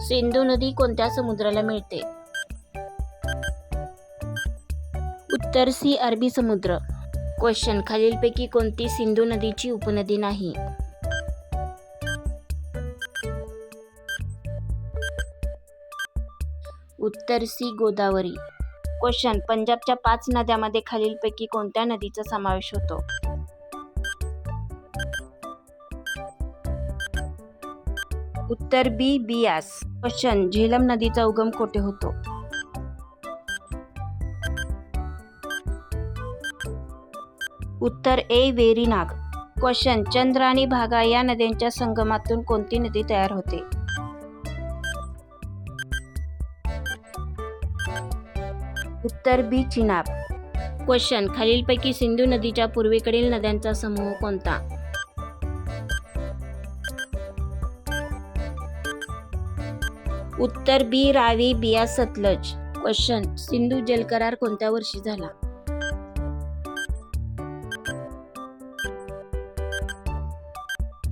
सिंधू नदी कोणत्या समुद्राला मिळते? उत्तर सी. अरबी समुद्र. क्वेश्चन, खालीलपैकी कोणती सिंधू नदीची उपनदी नाही? उत्तर सी. गोदावरी. क्वेश्चन, पंजाबच्या 5 नद्यांमध्ये खालीलपैकी कोणत्या नदीचा समावेश होतो? उत्तर बी. बियास. क्वेश्चन, झेलम नदीचा उगम कोठे होतो? उत्तर ए. वेरीनाग. क्वेश्चन, चंद्र आणि भागा या नद्यांच्या संगमातून कोणती नदी तयार होते? उत्तर बी. चिनाब. क्वेश्चन, खालीलपैकी सिंधू नदीच्या पूर्वेकडील नद्यांचा समूह कोणता? उत्तर बी. रावी, बियास, सतलज. क्वेश्चन, सिंधू जलकरार कोणत्या वर्षी झाला?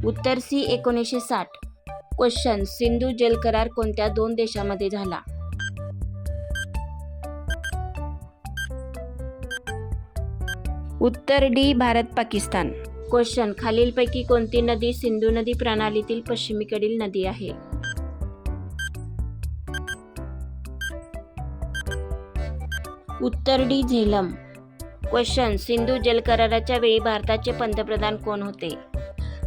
उत्तर सी. 1960. क्वेश्चन, सिंधू जलकरार कोणत्या 2 देशांमध्ये झाला? उत्तर डी. भारत पाकिस्तान. क्वेश्चन, खालीलपैकी कोणती नदी सिंधू नदी प्रणालीतील पश्चिमेकडील नदी आहे? उत्तर डी. झेलम. क्वेश्चन, सिंधू जलकराराच्या वेळी भारताचे पंतप्रधान कोण होते?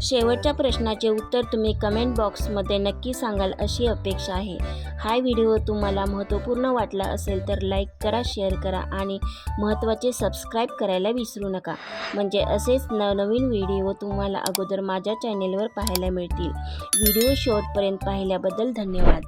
शेवटच्या प्रश्नाचे उत्तर तुम्ही कमेंट बॉक्समध्ये नक्की सांगाल अशी अपेक्षा आहे. हा व्हिडिओ तुम्हाला महत्त्वपूर्ण वाटला असेल तर लाईक करा, शेअर करा आणि महत्त्वाचे सबस्क्राईब करायला विसरू नका, म्हणजे असेच नवनवीन व्हिडिओ तुम्हाला अगोदर माझ्या चॅनेलवर पाहायला मिळतील. व्हिडिओ शेवटपर्यंत पाहिल्याबद्दल धन्यवाद.